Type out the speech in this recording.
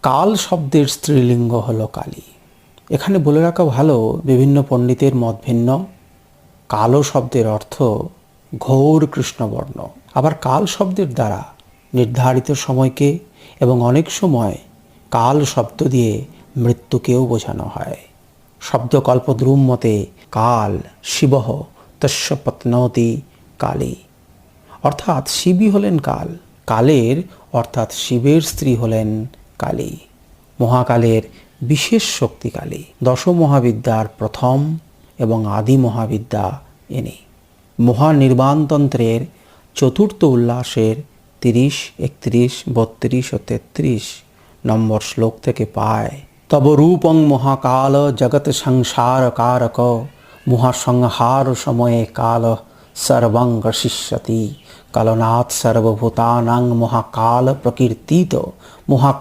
কাল শব্দের স্ত্রীলিঙ্গ হলো কালী। এখানে বলে রাখা ভালো, বিভিন্ন পণ্ডিতের মত ভিন্ন। কালো শব্দের অর্থ ঘোর কৃষ্ণবর্ণ। আবার কাল শব্দের দ্বারা নির্ধারিত সময়কে এবং অনেক সময় কাল শব্দ দিয়ে মৃত্যুকেও বোঝানো হয়। শব্দকল্পদ্রুম মতে কাল শিবঃ তস্য পত্নতি কালী, অর্থাৎ শিবই হলেন কাল। কালের অর্থাৎ শিবের স্ত্রী হলেন কালী। মহাকালের বিশেষ শক্তি কালী। দশমহাবিদ্যার প্রথম এবং আদি মহাবিদ্যা ইনি। মহানির্বাণতন্ত্রের চতুর্থ উল্লাসের 30, 31, 32 ও 33 নম্বর শ্লোক থেকে পায়, তব রূপং মহাকাল জগৎ সংসার কারক মহাসংহার সময়ে কাল সর্বং গ্রসিষ্যতি কালনাথ সর্বভূতানাং মহাকাল প্রকীর্তিত মহাকাল